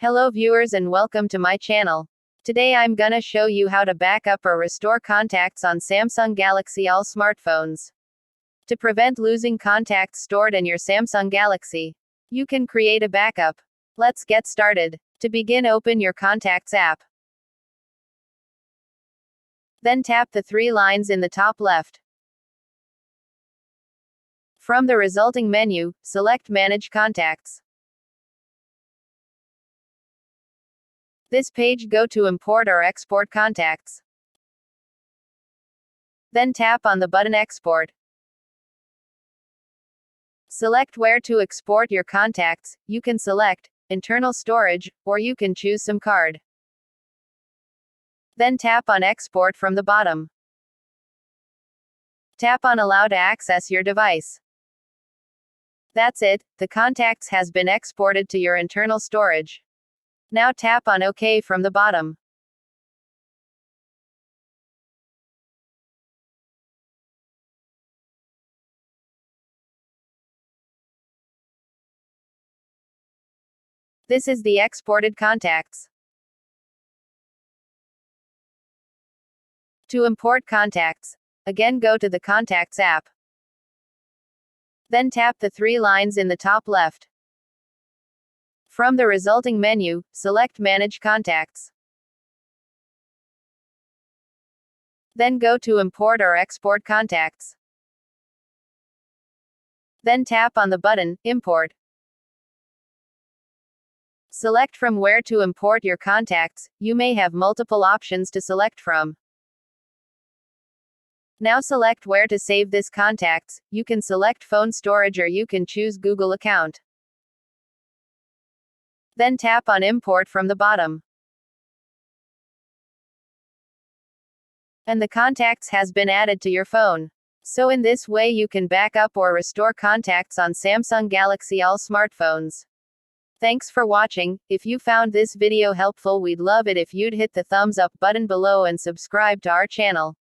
Hello viewers and welcome to my channel. Today I'm gonna show you how to back up or restore contacts on Samsung Galaxy all smartphones. To prevent losing contacts stored in your Samsung Galaxy, you can create a backup. Let's get started. To begin, open your Contacts app. Then tap the three lines in the top left. From the resulting menu, select Manage Contacts. This page, go to Import or Export Contacts. Then tap on the button Export. Select where to export your contacts. You can select internal storage, or you can choose SIM card. Then tap on Export from the bottom. Tap on Allow to access your device. That's it, the contacts has been exported to your internal storage. Now tap on OK from the bottom. This is the exported contacts. To import contacts, again go to the Contacts app. Then tap the three lines in the top left. From the resulting menu, select Manage Contacts. Then go to Import or Export Contacts. Then tap on the button Import. Select from where to import your contacts. You may have multiple options to select from. Now select where to save this contacts. You can select phone storage or you can choose Google account. Then tap on Import from the bottom. And the contacts has been added to your phone. So in this way you can back up or restore contacts on Samsung Galaxy all smartphones. Thanks for watching. If you found this video helpful, we'd love it if you'd hit the thumbs up button below and subscribe to our channel.